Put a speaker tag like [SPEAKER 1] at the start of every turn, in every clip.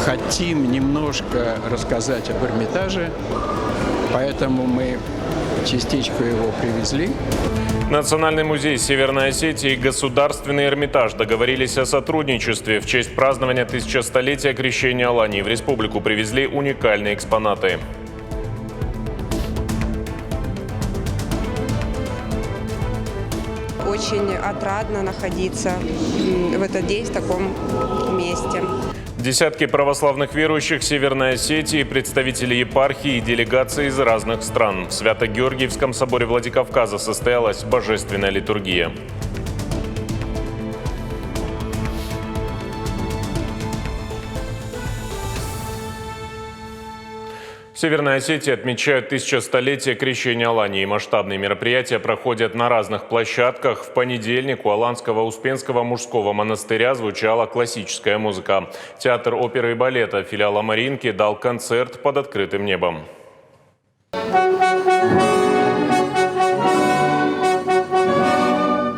[SPEAKER 1] хотим немножко рассказать об Эрмитаже, поэтому мы частичку его привезли.
[SPEAKER 2] Национальный музей Северной Осетии и Государственный Эрмитаж договорились о сотрудничестве. В честь празднования 1000-летия крещения Алании в республику привезли уникальные экспонаты.
[SPEAKER 3] Очень отрадно находиться в этот день в таком месте.
[SPEAKER 2] Десятки православных верующих Северной Осетии, представители епархии и делегации из разных стран. В Свято-Георгиевском соборе Владикавказа состоялась божественная литургия. В Северной Осетии отмечают 1000-летие крещения Алании. Масштабные мероприятия проходят на разных площадках. В понедельник у Аланского Успенского мужского монастыря звучала классическая музыка. Театр оперы и балета филиала Маринки дал концерт под открытым небом.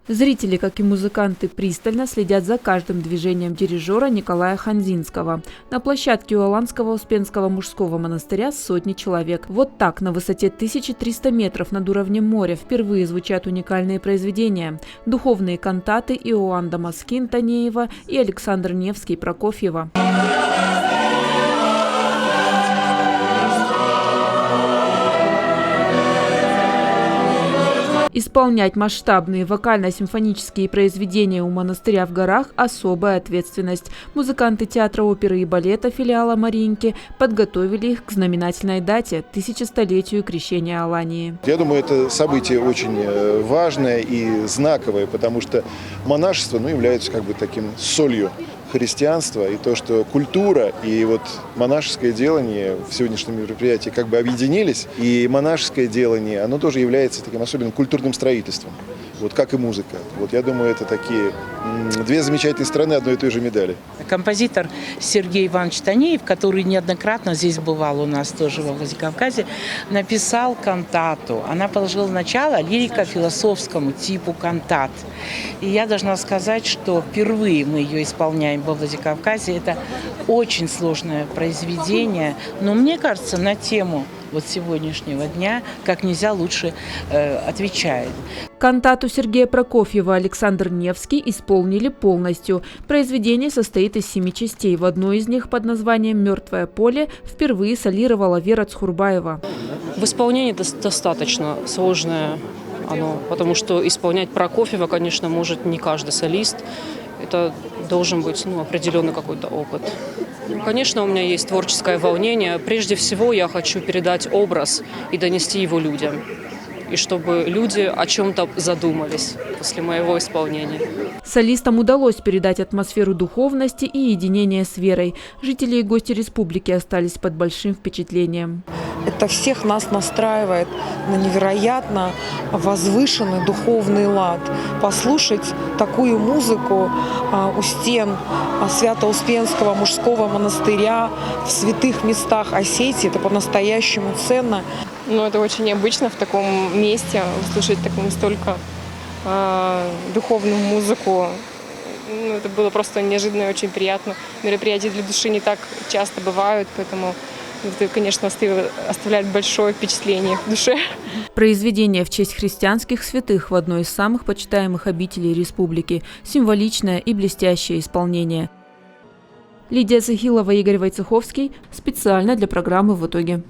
[SPEAKER 4] Зрители, как и музыканты, пристально следят за каждым движением дирижера Николая Ханзинского. На площадке у Аланского Успенского мужского монастыря сотни человек. Вот так, на высоте 1300 метров над уровнем моря, впервые звучат уникальные произведения. Духовные кантаты Иоанн Дамаскин Танеева и Александр Невский Прокофьева. Исполнять масштабные вокально-симфонические произведения у монастыря в горах – особая ответственность. Музыканты театра оперы и балета филиала Маринки подготовили их к знаменательной дате – 1000-летию крещения Алании.
[SPEAKER 5] Я думаю, это событие очень важное и знаковое, потому что монашество является таким солью христианства, и то, что культура и монашеское делание в сегодняшнем мероприятии объединились, и монашеское делание, оно тоже является таким особенным культурным строительством, как и музыка. Я думаю, это такие две замечательные стороны одной и той же медали.
[SPEAKER 6] Композитор Сергей Иванович Танеев, который неоднократно здесь бывал у нас тоже во Владикавказе, написал кантату. Она положила начало лирико-философскому типу кантат. И я должна сказать, что впервые мы ее исполняем во Владикавказе. Это очень сложное произведение, но мне кажется, на тему сегодняшнего дня как нельзя лучше отвечает.
[SPEAKER 4] Кантату Сергея Прокофьева Александр Невский исполнили полностью. Произведение состоит из 7 частей. В одной из них под названием «Мертвое поле» впервые солировала Вера Цхурбаева.
[SPEAKER 7] В исполнении достаточно сложное оно, потому что исполнять Прокофьева, конечно, может не каждый солист. Это должен быть определенный какой-то опыт. Конечно, у меня есть творческое волнение. Прежде всего, я хочу передать образ и донести его людям. И чтобы люди о чем-то задумались после моего исполнения.
[SPEAKER 4] Солистам удалось передать атмосферу духовности и единения с верой. Жители и гости республики остались под большим впечатлением.
[SPEAKER 8] Это всех нас настраивает на невероятно возвышенный духовный лад. Послушать такую музыку у стен Свято-Успенского мужского монастыря в святых местах Осетии – это по-настоящему ценно.
[SPEAKER 9] Это очень необычно в таком месте услышать столько духовную музыку. Это было просто неожиданно и очень приятно. Мероприятия для души не так часто бывают, поэтому это, конечно, оставляет большое впечатление в душе.
[SPEAKER 4] Произведение в честь христианских святых в одной из самых почитаемых обителей республики. Символичное и блестящее исполнение. Лидия Захилова, Игорь Войцеховский. Специально для программы «В итоге».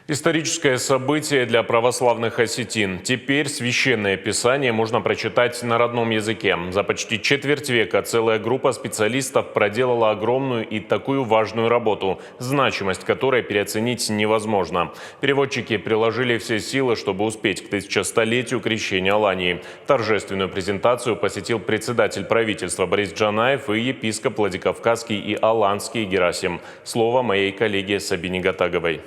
[SPEAKER 2] Историческое событие для православных осетин. Теперь Священное Писание можно прочитать на родном языке. За почти четверть века целая группа специалистов проделала огромную и такую важную работу, значимость которой переоценить невозможно. Переводчики приложили все силы, чтобы успеть к 1000-летию крещения Алании. Торжественную презентацию посетил председатель правительства Борис Джанаев и епископ Владикавказский и Аланский Герасим. Слово моей коллеге Сабине Гатаговой.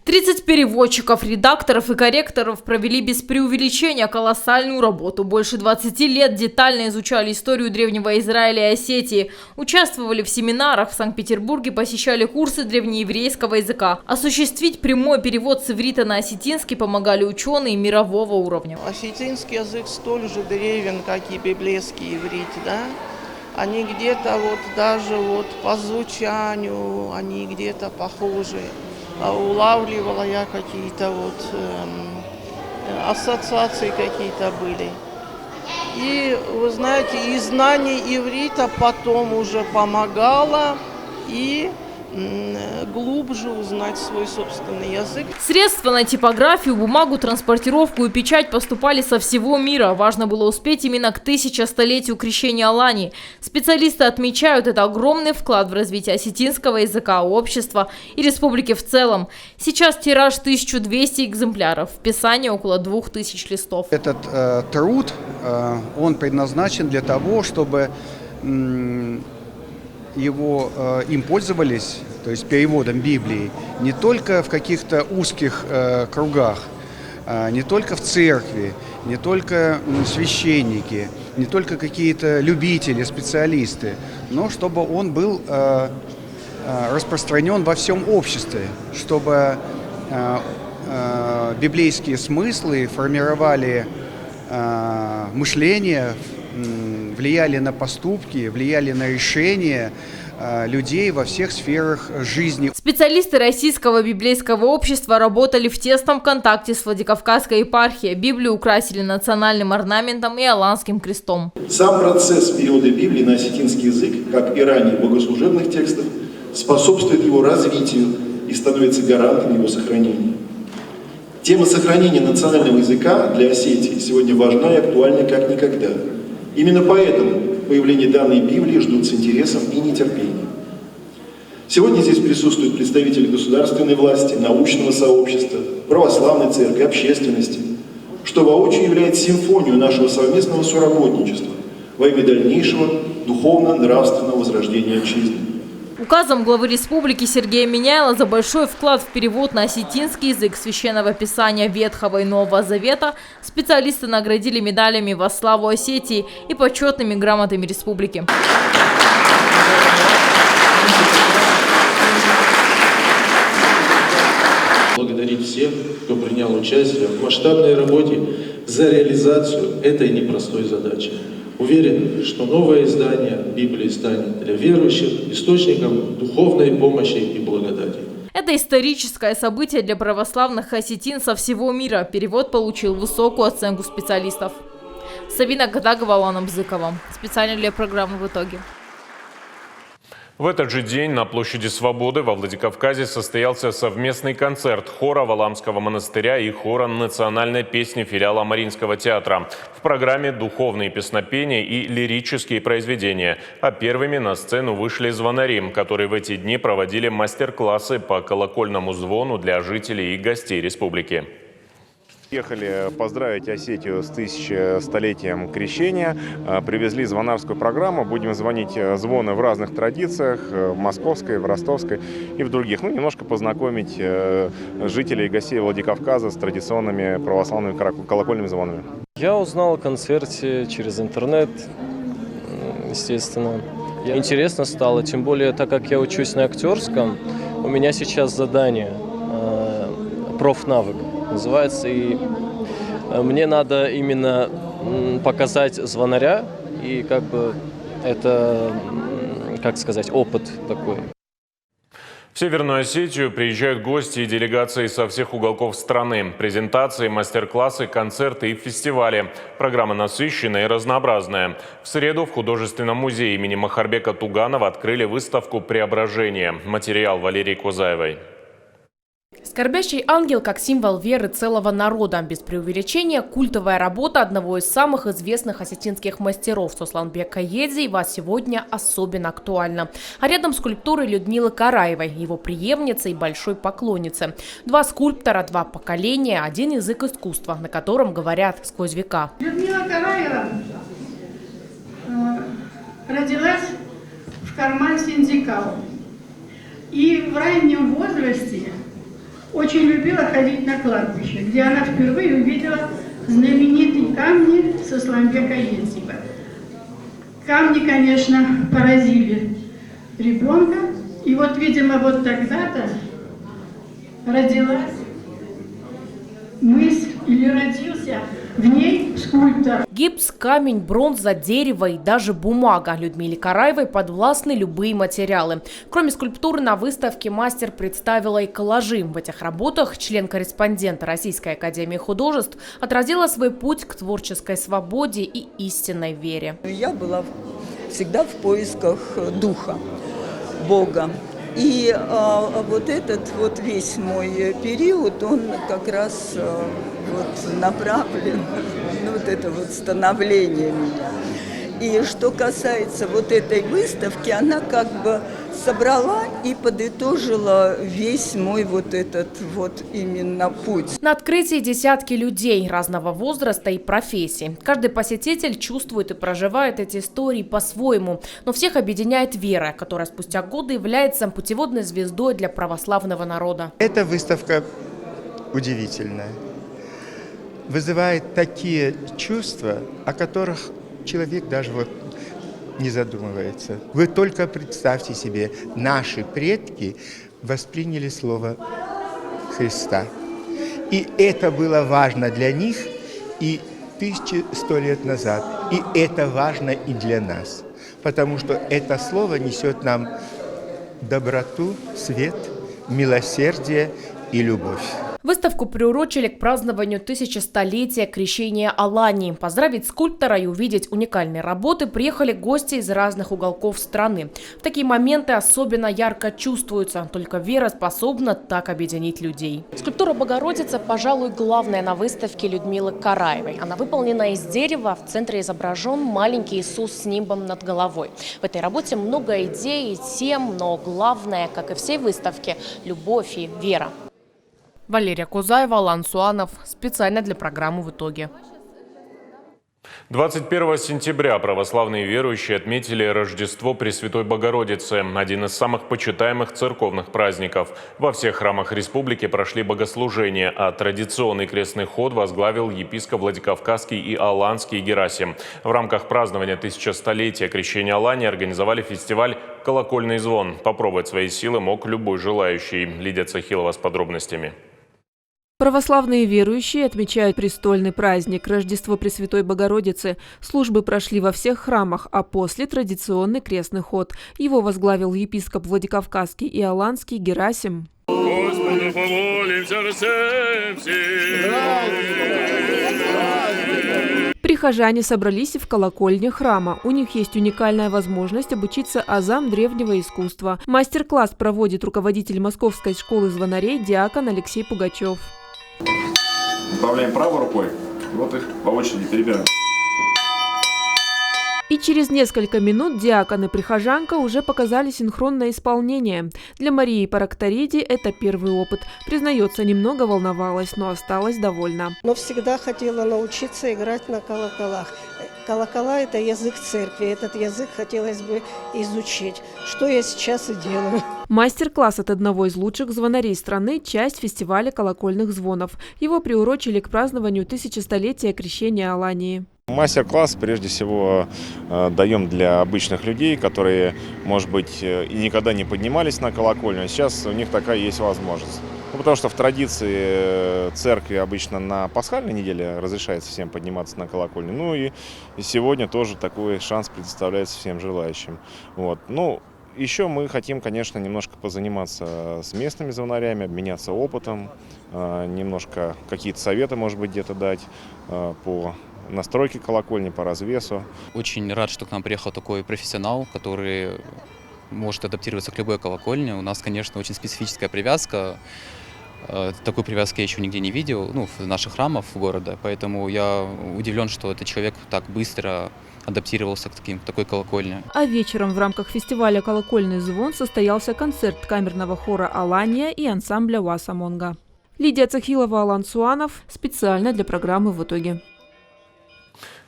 [SPEAKER 10] 30 переводчиков, редакторов и корректоров провели без преувеличения колоссальную работу. Больше 20 лет детально изучали историю древнего Израиля и Осетии. Участвовали в семинарах в Санкт-Петербурге, посещали курсы древнееврейского языка. Осуществить прямой перевод с иврита на осетинский помогали ученые мирового уровня.
[SPEAKER 11] Осетинский язык столь же древен, как и библейский иврит, да? они где-то вот даже вот по звучанию, они где-то похожи. Улавливала я какие-то вот ассоциации какие-то были. И, вы знаете, и знание иврита потом уже помогало, и глубже узнать свой собственный язык.
[SPEAKER 10] Средства на типографию, бумагу, транспортировку и печать поступали со всего мира. Важно было успеть именно к 1000-столетию крещения Алании. Специалисты отмечают, это огромный вклад в развитие осетинского языка, общества и республики в целом. Сейчас тираж 1200 экземпляров, в Писании около 2000 листов.
[SPEAKER 12] Этот труд, он предназначен для того, чтобы им пользовались, то есть переводом Библии, не только в каких-то узких кругах, не только в церкви, не только священники, не только какие-то любители, специалисты, но чтобы он был распространен во всем обществе, чтобы библейские смыслы формировали мышление, влияли на поступки, влияли на решения людей во всех сферах жизни.
[SPEAKER 10] Специалисты Российского библейского общества работали в тесном контакте с Владикавказской епархией. Библию украсили национальным орнаментом и аланским крестом.
[SPEAKER 13] Сам процесс перевода Библии на осетинский язык, как и ранее богослужебных текстов, способствует его развитию и становится гарантом его сохранения. Тема сохранения национального языка для Осетии сегодня важна и актуальна как никогда. Именно поэтому появление данной Библии ждут с интересом и нетерпением. Сегодня здесь присутствуют представители государственной власти, научного сообщества, православной церкви, общественности, что воочию является симфонией нашего совместного соработничества во имя дальнейшего духовно-нравственного возрождения отчизны.
[SPEAKER 10] Указом главы республики Сергея Миняйла за большой вклад в перевод на осетинский язык Священного Писания Ветхого и Нового Завета специалисты наградили медалями во славу Осетии и почетными грамотами республики.
[SPEAKER 14] Благодарить всех, кто принял участие в масштабной работе за реализацию этой непростой задачи. Уверен, что новое издание Библии станет для верующих источником духовной помощи и благодати.
[SPEAKER 10] Это историческое событие для православных осетин со всего мира. Перевод получил высокую оценку специалистов. Сабина Гадагова, Алана Бзыкова. Специально для программы «В итоге».
[SPEAKER 2] В этот же день на площади Свободы во Владикавказе состоялся совместный концерт хора Валамского монастыря и хора национальной песни филиала Мариинского театра. В программе духовные песнопения и лирические произведения. А первыми на сцену вышли звонари, которые в эти дни проводили мастер-классы по колокольному звону для жителей и гостей республики.
[SPEAKER 15] Ехали поздравить Осетию с 1000-столетием крещения, привезли звонарскую программу, будем звонить звоны в разных традициях, в московской, в ростовской и в других. Ну, немножко познакомить жителей и гостей Владикавказа с традиционными православными колокольными звонами.
[SPEAKER 16] Я узнал о концерте через интернет, естественно. Интересно стало, тем более, так как я учусь на актерском, у меня сейчас задание профнавык называется, и мне надо именно показать звонаря, и как бы это, как сказать, опыт такой.
[SPEAKER 2] В Северную Осетию приезжают гости и делегации со всех уголков страны. Презентации, мастер-классы, концерты и фестивали. Программа насыщенная и разнообразная. В среду в художественном музее имени Махарбека Туганова открыли выставку «Преображение». Материал Валерии Кузаевой.
[SPEAKER 17] Скорбящий ангел как символ веры целого народа. Без преувеличения, культовая работа одного из самых известных осетинских мастеров Сосланбека Едзиева сегодня особенно актуальна. А рядом скульптуры Людмилы Караевой, его преемницы и большой поклонницы. Два скульптора, два поколения, один язык искусства, на котором говорят сквозь века.
[SPEAKER 18] Людмила Караева родилась в Карман-Синдикау и в раннем возрасте очень любила ходить на кладбище, где она впервые увидела знаменитые камни Сосланбека Едзиева. Камни, конечно, поразили ребенка. И вот, видимо, вот тогда-то родилась мысль или родился в ней скульптор.
[SPEAKER 17] Гипс, камень, бронза, дерево и даже бумага. Людмиле Караевой подвластны любые материалы. Кроме скульптуры, на выставке мастер представила и коллажи. В этих работах член-корреспондент Российской академии художеств отразила свой путь к творческой свободе и истинной вере.
[SPEAKER 19] Я была всегда в поисках духа, Бога. И вот этот вот весь мой период, он как раз вот направлен на вот это вот становление меня. И что касается вот этой выставки, она как бы собрала и подытожила весь мой вот этот вот именно путь.
[SPEAKER 17] На открытии десятки людей разного возраста и профессий. Каждый посетитель чувствует и проживает эти истории по-своему. Но всех объединяет вера, которая спустя годы является путеводной звездой для православного народа.
[SPEAKER 20] Эта выставка удивительная. Вызывает такие чувства, о которых человек даже вот не задумывается. Вы только представьте себе, наши предки восприняли слово Христа. И это было важно для них и 1100 лет назад. И это важно и для нас. Потому что это слово несет нам доброту, свет, милосердие и любовь.
[SPEAKER 17] Выставку приурочили к празднованию 1100-летия крещения Алании. Поздравить скульптора и увидеть уникальные работы приехали гости из разных уголков страны. В такие моменты особенно ярко чувствуются. Только вера способна так объединить людей. Скульптура Богородицы, пожалуй, главная на выставке Людмилы Караевой. Она выполнена из дерева. В центре изображен маленький Иисус с нимбом над головой. В этой работе много идей и тем, но главное, как и всей выставке, любовь и вера. Валерия Кузаева, Алан Суанов. Специально для программы «В итоге».
[SPEAKER 2] 21 сентября православные верующие отметили Рождество Пресвятой Богородицы, один из самых почитаемых церковных праздников. Во всех храмах республики прошли богослужения, а традиционный крестный ход возглавил епископ Владикавказский и Аланский Герасим. В рамках празднования 1100-летия крещения Алании организовали фестиваль «Колокольный звон». Попробовать свои силы мог любой желающий. Лидия Цахилова с подробностями.
[SPEAKER 4] Православные верующие отмечают престольный праздник Рождество Пресвятой Богородицы. Службы прошли во всех храмах, а после традиционный крестный ход. Его возглавил епископ Владикавказский и Аланский Герасим.
[SPEAKER 21] Господу помолимся всем.
[SPEAKER 4] Прихожане собрались в колокольне храма. У них есть уникальная возможность обучиться азам древнего искусства. Мастер-класс проводит руководитель Московской школы звонарей диакон Алексей Пугачев.
[SPEAKER 22] Управляем правой рукой, и вот их по очереди перебираем.
[SPEAKER 4] И через несколько минут диакон и прихожанка уже показали синхронное исполнение. Для Марии Паракториди это первый опыт. Признается, немного волновалась, но осталась довольна.
[SPEAKER 23] Но всегда хотела научиться играть на колоколах. Колокола – это язык церкви. Этот язык хотелось бы изучить, что я сейчас и делаю.
[SPEAKER 4] Мастер-класс от одного из лучших звонарей страны – часть фестиваля колокольных звонов. Его приурочили к празднованию 1100-летия крещения Алании.
[SPEAKER 15] Мастер-класс, прежде всего, даем для обычных людей, которые, может быть, и никогда не поднимались на колокольню, а сейчас у них такая есть возможность. Потому что в традиции церкви обычно на пасхальной неделе разрешается всем подниматься на колокольню. Ну и сегодня тоже такой шанс предоставляется всем желающим. Вот. Ну, еще мы хотим, конечно, немножко позаниматься с местными звонарями, обменяться опытом, немножко какие-то советы, может быть, где-то дать по настройке колокольни, по развесу.
[SPEAKER 24] Очень рад, что к нам приехал такой профессионал, который может адаптироваться к любой колокольне. У нас, конечно, очень специфическая привязка. Такой привязки я еще нигде не видел, в наших храмах города. Поэтому я удивлен, что этот человек так быстро адаптировался к такой колокольне.
[SPEAKER 4] А вечером в рамках фестиваля «Колокольный звон» состоялся концерт камерного хора «Алания» и ансамбля «Васа Монга». Лидия Цахилова, Алан Суанов. Специально для программы «В итоге».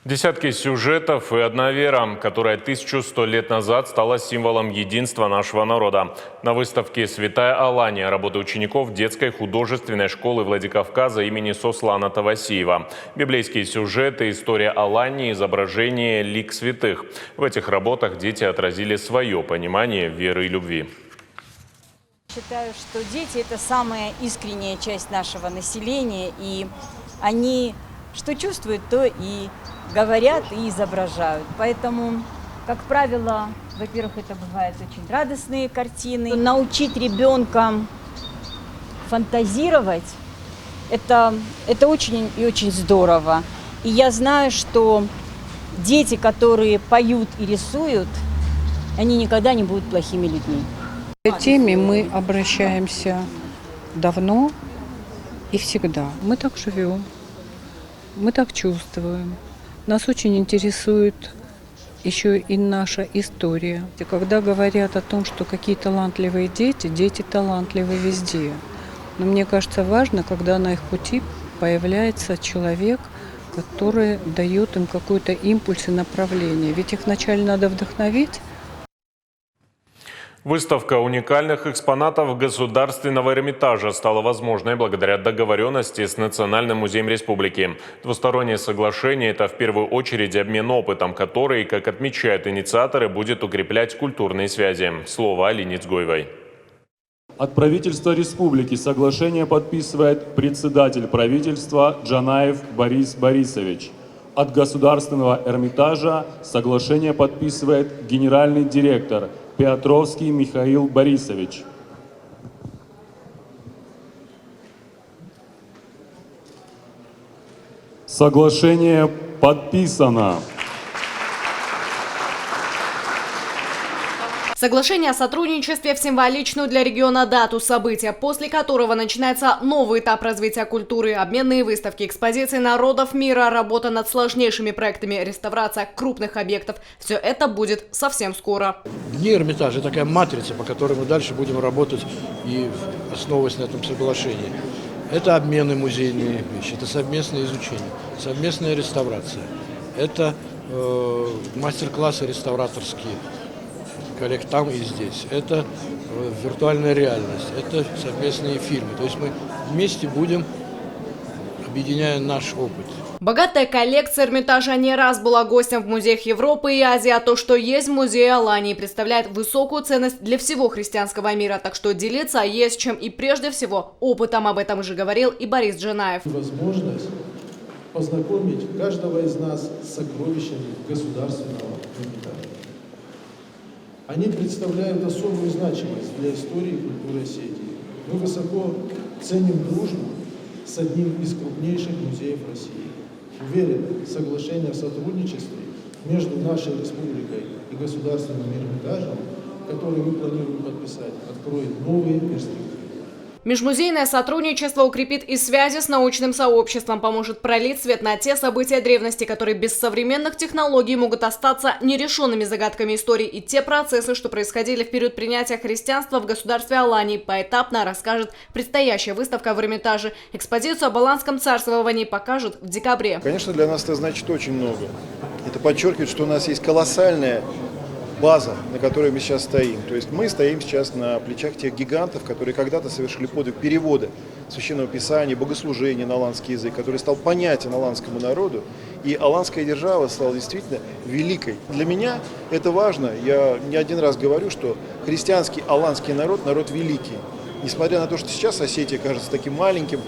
[SPEAKER 2] Десятки сюжетов и одна вера, которая 1100 лет назад стала символом единства нашего народа. На выставке «Святая Алания» работы учеников детской художественной школы Владикавказа имени Сослана Тавасиева. Библейские сюжеты, история Алании, изображение лик святых. В этих работах дети отразили свое понимание веры и любви.
[SPEAKER 25] Считаю, что дети – это самая искренняя часть нашего населения, и они
[SPEAKER 1] что чувствуют, то и говорят, и изображают. Поэтому, как правило, во-первых, это бывают очень радостные картины. Научить ребенка фантазировать – это очень и очень здорово. И я знаю, что дети, которые поют и рисуют, они никогда не будут плохими людьми.
[SPEAKER 3] К этой теме мы обращаемся давно и всегда. Мы так живем, мы так чувствуем. Нас очень интересует еще и наша история. И когда говорят о том, что какие талантливые дети, дети талантливы везде. Но мне кажется, важно, когда на их пути появляется человек, который дает им какой-то импульс и направление. Ведь их вначале надо вдохновить.
[SPEAKER 2] Выставка уникальных экспонатов Государственного Эрмитажа стала возможной благодаря договоренности с Национальным музеем республики. Двустороннее соглашение – это в первую очередь обмен опытом, который, как отмечают инициаторы, будет укреплять культурные связи. Слово Алине Цгоевой.
[SPEAKER 5] От правительства республики соглашение подписывает председатель правительства Джанаев Борис Борисович. От Государственного Эрмитажа соглашение подписывает генеральный директор Петровский Михаил Борисович. Соглашение подписано.
[SPEAKER 17] Соглашение о сотрудничестве в символичную для региона дату события, после которого начинается новый этап развития культуры, обменные выставки, экспозиции народов мира, работа над сложнейшими проектами, реставрация крупных объектов. Все это будет совсем скоро.
[SPEAKER 6] Дни Эрмитажа – такая матрица, по которой мы дальше будем работать и основываясь на этом соглашении. Это обмены музейные вещи, это совместное изучение, совместная реставрация, это мастер-классы реставраторские. Коллег там и здесь. Это виртуальная реальность, это совместные фильмы. То есть мы вместе будем, объединяя наш опыт.
[SPEAKER 17] Богатая коллекция Эрмитажа не раз была гостем в музеях Европы и Азии, а то, что есть в музее Алании, представляет высокую ценность для всего христианского мира. Так что делиться есть чем, и прежде всего опытом. Об этом уже говорил и Борис Джанаев.
[SPEAKER 14] Возможность познакомить каждого из нас с сокровищами государственного Эрмитажа. Они представляют особую значимость для истории и культуры Осетии. Мы высоко ценим дружбу с одним из крупнейших музеев России. Уверен, соглашение о сотрудничестве между нашей республикой и Государственным Эрмитажем, которое мы планируем подписать, откроет новые перспективы.
[SPEAKER 17] Межмузейное сотрудничество укрепит и связи с научным сообществом, поможет пролить свет на те события древности, которые без современных технологий могут остаться нерешенными загадками истории, и те процессы, что происходили в период принятия христианства в государстве Алании, поэтапно расскажет предстоящая выставка в Эрмитаже. Экспозицию о Баланском царствовании покажут в декабре.
[SPEAKER 7] Конечно, для нас это значит очень много. Это подчеркивает, что у нас есть колоссальная база, на которой мы сейчас стоим. То есть мы стоим сейчас на плечах тех гигантов, которые когда-то совершили подвиг перевода Священного Писания, богослужения на аланский язык, который стал понятен аланскому народу, и аланская держава стала действительно великой. Для меня это важно. Я не один раз говорю, что христианский аланский народ – народ великий. Несмотря на то, что сейчас Осетия кажется таким маленьким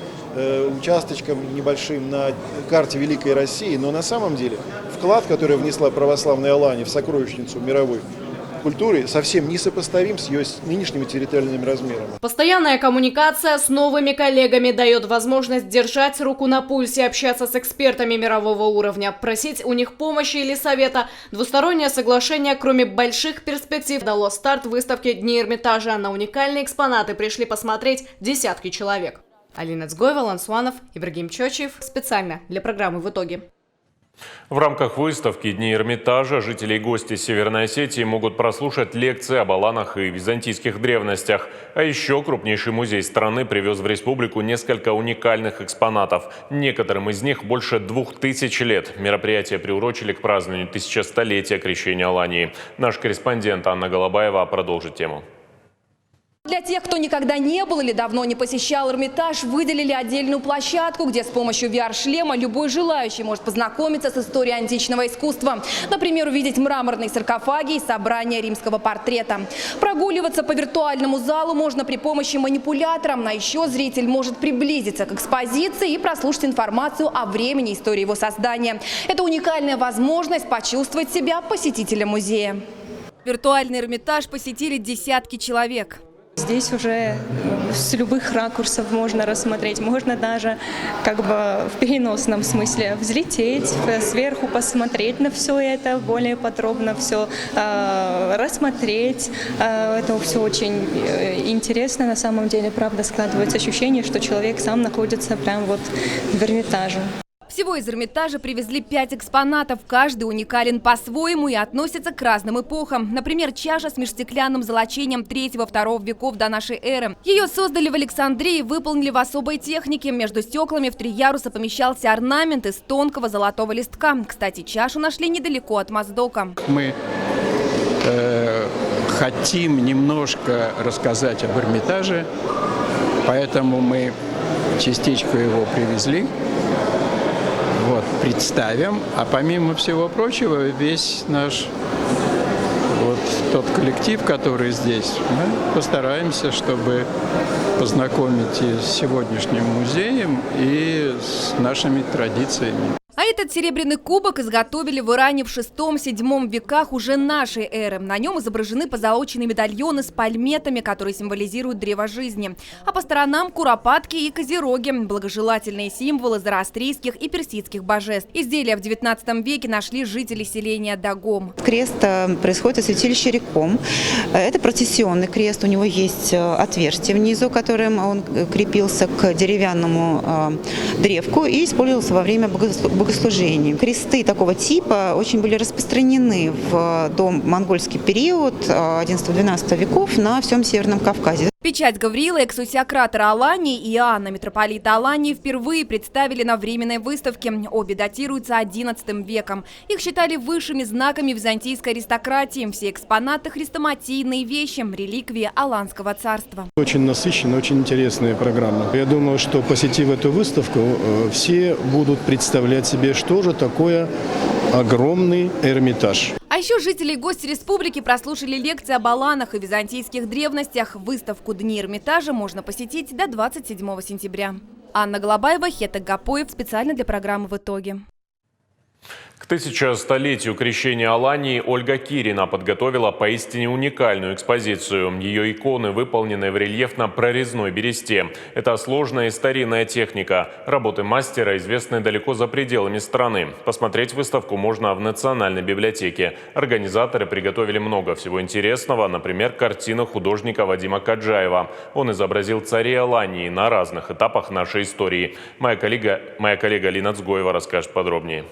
[SPEAKER 7] участочком небольшим на карте Великой России, но на самом деле вклад, который внесла православная Алания в сокровищницу мировой культуры, совсем несопоставим с ее нынешними территориальными размерами.
[SPEAKER 17] Постоянная коммуникация с новыми коллегами дает возможность держать руку на пульсе, общаться с экспертами мирового уровня, просить у них помощи или совета. Двустороннее соглашение, кроме больших перспектив, дало старт выставке «Дни Эрмитажа». На уникальные экспонаты пришли посмотреть десятки человек. Алина Цгоева, Лансуанов, Ибрагим Чочиев. Специально для программы «В итоге».
[SPEAKER 2] В рамках выставки «Дни Эрмитажа» жители и гости Северной Осетии могут прослушать лекции об аланах и византийских древностях. А еще крупнейший музей страны привез в республику несколько уникальных экспонатов. Некоторым из них больше 2000 лет. Мероприятие приурочили к празднованию 1100-летия крещения Алании. Наш корреспондент Анна Голобаева продолжит тему.
[SPEAKER 8] Для тех, кто никогда не был или давно не посещал Эрмитаж, выделили отдельную площадку, где с помощью VR-шлема любой желающий может познакомиться с историей античного искусства. Например, увидеть мраморные саркофаги и собрания римского портрета. Прогуливаться по виртуальному залу можно при помощи манипулятора, а еще зритель может приблизиться к экспозиции и прослушать информацию о времени истории его создания. Это уникальная возможность почувствовать себя посетителем музея. Виртуальный Эрмитаж посетили десятки человек.
[SPEAKER 9] Здесь уже с любых ракурсов можно рассмотреть, можно даже как бы в переносном смысле взлететь, сверху посмотреть на все это, более подробно все рассмотреть. Это все очень интересно на самом деле, правда, складывается ощущение, что человек сам находится прямо вот в Эрмитаже.
[SPEAKER 8] Всего из Эрмитажа привезли 5 экспонатов. Каждый уникален по-своему и относится к разным эпохам. Например, чаша с межстеклянным золочением 3-2 веков до нашей эры. Ее создали в Александрии и выполнили в особой технике. Между стеклами в 3 яруса помещался орнамент из тонкого золотого листка. Кстати, чашу нашли недалеко от Моздока.
[SPEAKER 11] Мы хотим немножко рассказать об Эрмитаже, поэтому мы частичку его привезли. Вот, представим, а помимо всего прочего, весь наш вот тот коллектив, который здесь, мы постараемся, чтобы познакомить и с сегодняшним музеем, и с нашими традициями.
[SPEAKER 8] А этот серебряный кубок изготовили в Иране в VI-VII веках уже нашей эры. На нем изображены позолоченные медальоны с пальметами, которые символизируют древо жизни. А по сторонам куропатки и козероги – благожелательные символы зороастрийских и персидских божеств. Изделия в XIX веке нашли жители селения Дагом.
[SPEAKER 12] Крест происходит из святилища Реком. Это процессионный крест, у него есть отверстие внизу, которым он крепился к деревянному древку и использовался во время богослужения. Кресты такого типа очень были распространены в домонгольский период 11-12 веков на всем Северном Кавказе.
[SPEAKER 8] Печать Гавриила, экс-усиократора Алании, и Иоанна, митрополита Алании, впервые представили на временной выставке. Обе датируются XI веком. Их считали высшими знаками византийской аристократии. Все экспонаты – хрестоматийные вещи, реликвии Аланского царства.
[SPEAKER 13] Очень насыщенная, очень интересная программа. Я думаю, что, посетив эту выставку, все будут представлять себе, что же такое огромный Эрмитаж.
[SPEAKER 8] А еще жители и гости республики прослушали лекции об Аланах и византийских древностях. Выставку «Дни Эрмитажа» можно посетить до 27 сентября. Анна Голобаева, Хетек Гапоев. Специально для программы «В итоге».
[SPEAKER 2] К 1100-летию крещения Алании Ольга Кирина подготовила поистине уникальную экспозицию. Ее иконы выполнены в рельефно-прорезной бересте. Это сложная и старинная техника. Работы мастера известны далеко за пределами страны. Посмотреть выставку можно в Национальной библиотеке. Организаторы приготовили много всего интересного, например, картина художника Вадима Каджаева. Он изобразил царей Алании на разных этапах нашей истории. Моя коллега Лина Цгоева расскажет подробнее.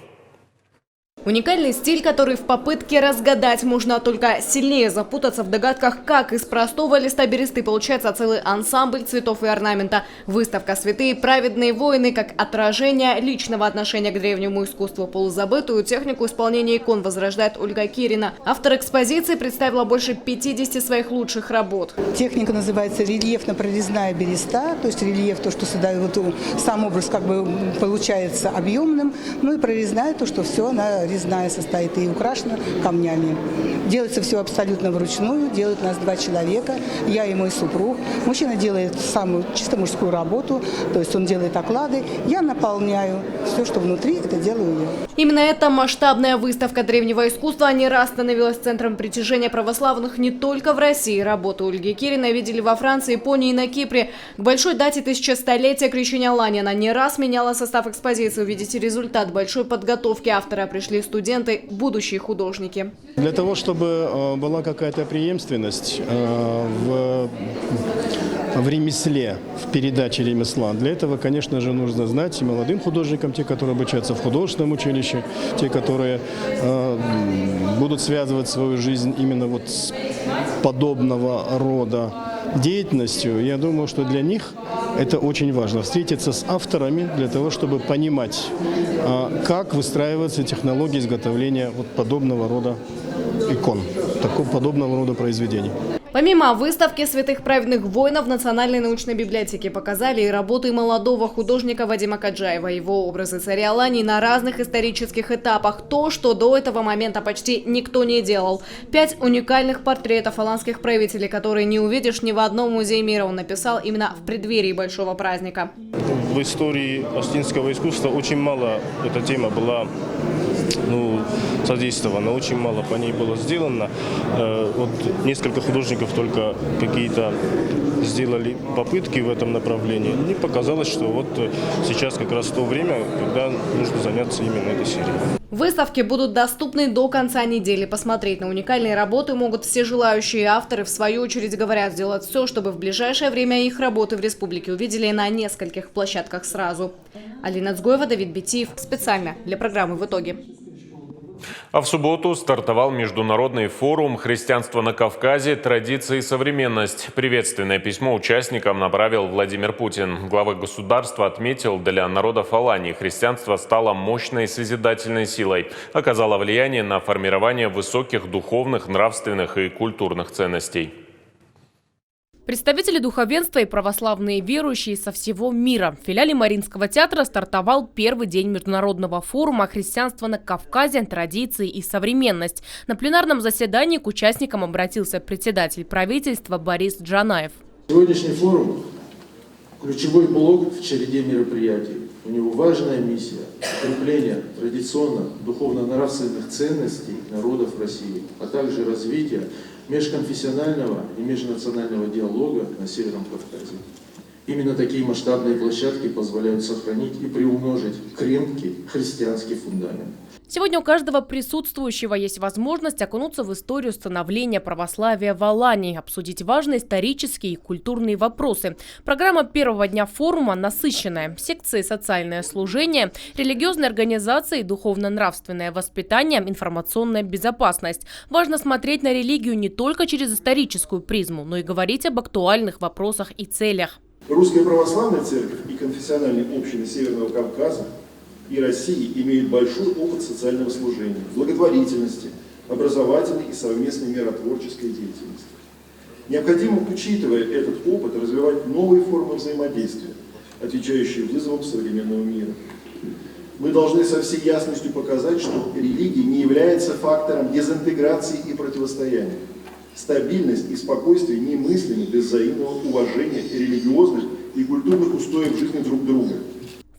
[SPEAKER 10] Уникальный стиль, который в попытке разгадать можно только сильнее запутаться в догадках, как из простого листа бересты получается целый ансамбль цветов и орнамента. Выставка «Святые праведные воины» как отражение личного отношения к древнему искусству. Полузабытую технику исполнения икон возрождает Ольга Кирина. Автор экспозиции представила больше 50 своих лучших работ.
[SPEAKER 26] Техника называется рельефно-прорезная береста, то есть рельеф, то, что создает сам образ, как бы получается объемным, ну и прорезная, то, что все она резная состоит и украшена камнями. Делается все абсолютно вручную, делают нас 2 человека, я и мой супруг. Мужчина делает самую чисто мужскую работу, то есть он делает оклады, я наполняю все, что внутри, это делаю я.
[SPEAKER 10] Именно эта масштабная выставка древнего искусства не раз становилась центром притяжения православных не только в России. Работу Ольги Кириной видели во Франции, Японии и на Кипре. К большой дате 1100-летия крещения Алании она не раз меняла состав экспозиции. Увидите результат большой подготовки автора пришли студенты, будущие художники.
[SPEAKER 13] Для того, чтобы была какая-то преемственность в ремесле, в передаче ремесла, для этого, конечно же, нужно знать и молодым художникам, те, которые обучаются в художественном училище, те, которые будут связывать свою жизнь именно вот с подобного рода деятельностью. Я думаю, что для них это очень важно – встретиться с авторами для того, чтобы понимать, как выстраиваются технологии изготовления вот подобного рода икон, подобного рода произведений.
[SPEAKER 16] Помимо выставки святых праведных воинов, в Национальной научной библиотеке показали и работы молодого художника Вадима Каджаева, его образы царя Алании на разных исторических этапах. То, что до этого момента почти никто не делал. 5 уникальных портретов аланских правителей, которые не увидишь ни в одном музее мира, он написал именно в преддверии большого праздника.
[SPEAKER 18] В истории осетинского искусства очень мало эта тема была задействована, очень мало по ней было сделано. Вот несколько художников только какие-то сделали попытки в этом направлении. Мне показалось, что вот сейчас как раз то время, когда нужно заняться именно этой серией.
[SPEAKER 16] Выставки будут доступны до конца недели. Посмотреть на уникальные работы могут все желающие. Авторы, в свою очередь, говорят сделать все, чтобы в ближайшее время их работы в республике увидели на нескольких площадках сразу. Алина Цгоева, Давид Битиев. Специально для программы «В итоге».
[SPEAKER 2] А в субботу стартовал международный форум «Христианство на Кавказе. Традиции и современность». Приветственное письмо участникам направил Владимир Путин. Глава государства отметил, для народов Алании христианство стало мощной созидательной силой, оказало влияние на формирование высоких духовных, нравственных и культурных ценностей.
[SPEAKER 17] Представители духовенства и православные верующие со всего мира. В филиале Мариинского театра стартовал первый день международного форума «Христианство на Кавказе. Традиции и современность». На пленарном заседании к участникам обратился председатель правительства Борис Джанаев.
[SPEAKER 14] Сегодняшний форум – ключевой блок в череде мероприятий. У него важная миссия – укрепление традиционно духовно-нравственных ценностей народов России, а также развитие межконфессионального и межнационального диалога на Северном Кавказе. Именно такие масштабные площадки позволяют сохранить и приумножить крепкий христианский фундамент.
[SPEAKER 17] Сегодня у каждого присутствующего есть возможность окунуться в историю становления православия в Алании, обсудить важные исторические и культурные вопросы. Программа первого дня форума насыщенная. Секции «Социальное служение», религиозные организации, духовно-нравственное воспитание, информационная безопасность. Важно смотреть на религию не только через историческую призму, но и говорить об актуальных вопросах и целях.
[SPEAKER 7] Русская православная церковь и конфессиональные общины Северного Кавказа и России имеют большой опыт социального служения, благотворительности, образовательной и совместной миротворческой деятельности. Необходимо, учитывая этот опыт, развивать новые формы взаимодействия, отвечающие вызовам современного мира. Мы должны со всей ясностью показать, что религия не является фактором дезинтеграции и противостояния. Стабильность и спокойствие немыслимы без взаимного уважения религиозных и культурных устоев жизни друг друга.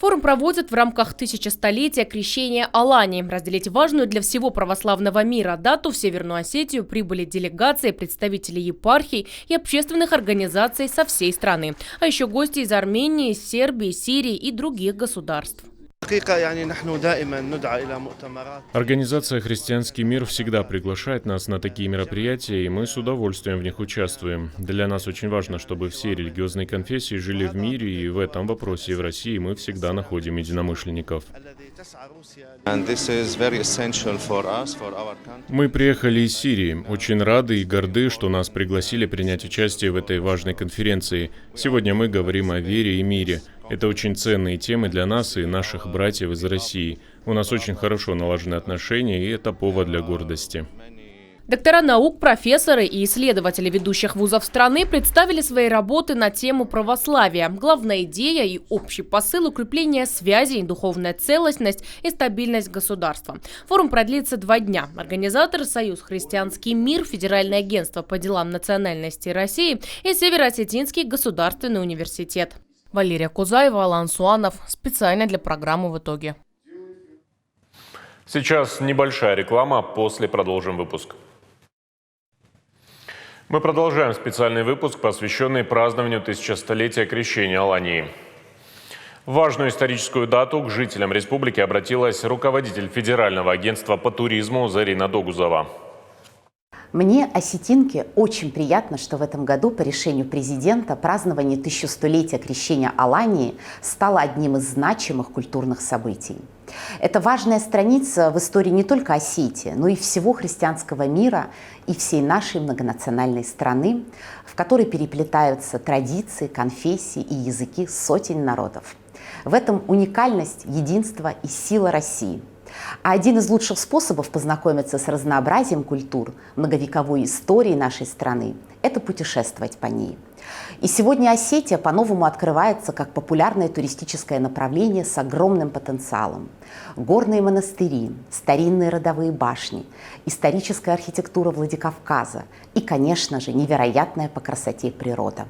[SPEAKER 17] Форум проводят в рамках 1000-столетия крещения Алании. Разделить важную для всего православного мира дату в Северную Осетию прибыли делегации, представители епархий и общественных организаций со всей страны. А еще гости из Армении, Сербии, Сирии и других государств.
[SPEAKER 2] Организация «Христианский мир» всегда приглашает нас на такие мероприятия, и мы с удовольствием в них участвуем. Для нас очень важно, чтобы все религиозные конфессии жили в мире, и в этом вопросе в России мы всегда находим единомышленников. Мы приехали из Сирии. Очень рады и горды, что нас пригласили принять участие в этой важной конференции. Сегодня мы говорим о вере и мире. Это очень ценные темы для нас и наших братьев из России. У нас очень хорошо налажены отношения, и это повод для гордости.
[SPEAKER 17] Доктора наук, профессоры и исследователи ведущих вузов страны представили свои работы на тему православия. Главная идея и общий посыл – укрепление связей, духовная целостность и стабильность государства. Форум продлится 2 дня. Организаторы – Союз «Христианский мир», Федеральное агентство по делам национальности России и Северо-Осетинский государственный университет. Валерия Кузаева, Алан Суанов. Специально для программы «В итоге».
[SPEAKER 2] Сейчас небольшая реклама, после продолжим выпуск. Мы продолжаем специальный выпуск, посвященный празднованию 1000-столетия крещения Алании. В важную историческую дату к жителям республики обратилась руководитель Федерального агентства по туризму Зарина Догузова.
[SPEAKER 19] Мне, осетинке, очень приятно, что в этом году по решению президента празднование 1000-столетия крещения Алании стало одним из значимых культурных событий. Это важная страница в истории не только Осетии, но и всего христианского мира и всей нашей многонациональной страны, в которой переплетаются традиции, конфессии и языки сотен народов. В этом уникальность, единство и сила России. А один из лучших способов познакомиться с разнообразием культур, многовековой историей нашей страны – это путешествовать по ней. И сегодня Осетия по-новому открывается как популярное туристическое направление с огромным потенциалом. Горные монастыри, старинные родовые башни, историческая архитектура Владикавказа и, конечно же, невероятная по красоте природа.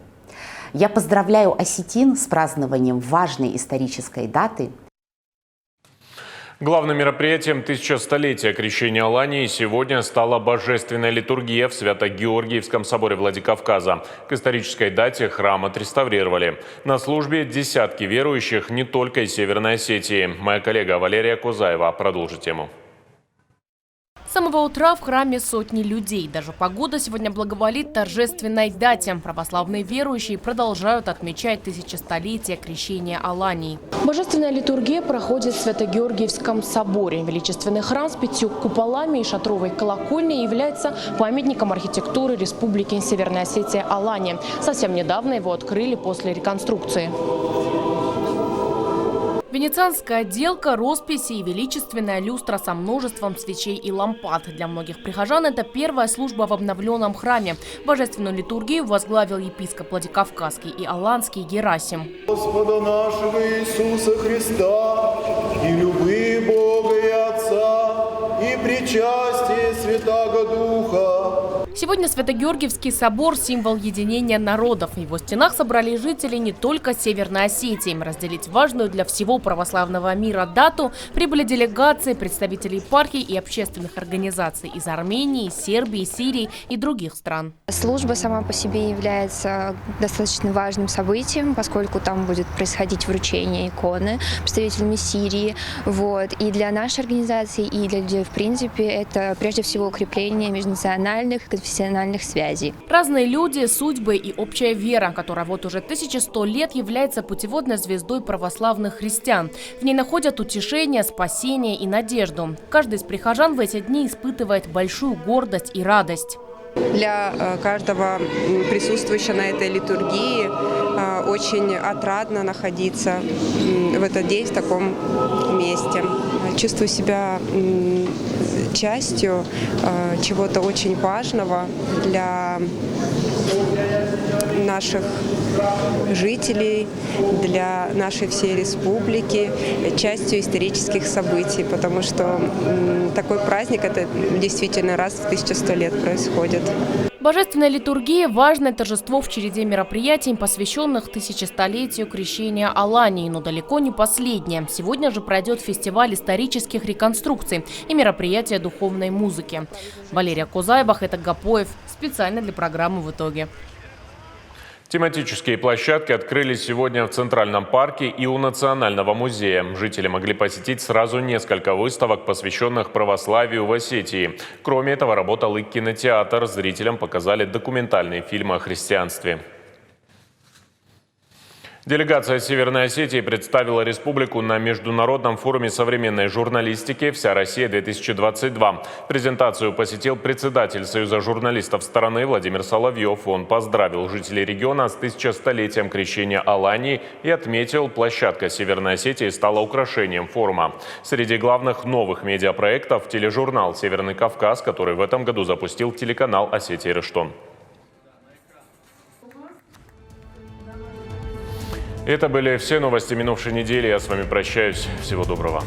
[SPEAKER 19] Я поздравляю осетин с празднованием важной исторической даты.
[SPEAKER 2] Главным мероприятием тысячелетия крещения Алании сегодня стала божественная литургия в Свято-Георгиевском соборе Владикавказа. К исторической дате храм отреставрировали. На службе десятки верующих не только из Северной Осетии. Моя коллега Валерия Кузаева продолжит тему.
[SPEAKER 17] С самого утра в храме сотни людей. Даже погода сегодня благоволит торжественной дате. Православные верующие продолжают отмечать тысячелетие крещения Алании. Божественная литургия проходит в Свято-Георгиевском соборе. Величественный храм с 5 куполами и шатровой колокольней является памятником архитектуры Республики Северная Осетия Алания. Совсем недавно его открыли после реконструкции. Венецианская отделка, росписи и величественная люстра со множеством свечей и лампад. Для многих прихожан это первая служба в обновленном храме. Божественную литургию возглавил епископ Владикавказский и Аланский Герасим.
[SPEAKER 15] Господа нашего Иисуса Христа, и любви Бога и Отца, и причастие Святаго Духа.
[SPEAKER 17] Сегодня Свято-Георгиевский собор – символ единения народов. В его стенах собрались жители не только Северной Осетии. Разделить важную для всего православного мира дату прибыли делегации, представители епархий и общественных организаций из Армении, Сербии, Сирии и других стран.
[SPEAKER 20] Служба сама по себе является достаточно важным событием, поскольку там будет происходить вручение иконы представителями Сирии. И для нашей организации, и для людей в принципе, это прежде всего укрепление межнациональных и конфессиональных связей.
[SPEAKER 17] Разные люди, судьбы и общая вера, которая вот уже 1100 лет является путеводной звездой православных христиан. В ней находят утешение, спасение и надежду. Каждый из прихожан в эти дни испытывает большую гордость и радость.
[SPEAKER 21] Для каждого присутствующего на этой литургии очень отрадно находиться в этот день в таком месте. Чувствую себя частью чего-то очень важного для наших жителей, для нашей всей республики, частью исторических событий, потому что такой праздник это действительно раз в 1100 лет происходит.
[SPEAKER 17] Божественная литургия – важное торжество в череде мероприятий, посвященных тысячелетию крещения Алании, но далеко не последнее. Сегодня же пройдет фестиваль исторических реконструкций и мероприятия духовной музыки. Валерия Кузаева, Хетак Гапоев. Специально для программы «В итоге».
[SPEAKER 2] Тематические площадки открылись сегодня в Центральном парке и у Национального музея. Жители могли посетить сразу несколько выставок, посвященных православию в Осетии. Кроме этого, работал и кинотеатр. Зрителям показали документальные фильмы о христианстве. Делегация Северной Осетии представила республику на Международном форуме современной журналистики «Вся Россия-2022». Презентацию посетил председатель Союза журналистов страны Владимир Соловьев. Он поздравил жителей региона с тысячелетием крещения Алании и отметил, площадка Северной Осетии стала украшением форума. Среди главных новых медиапроектов – тележурнал «Северный Кавказ», который в этом году запустил телеканал «Осетия Рештон». Это были все новости минувшей недели. Я с вами прощаюсь. Всего доброго.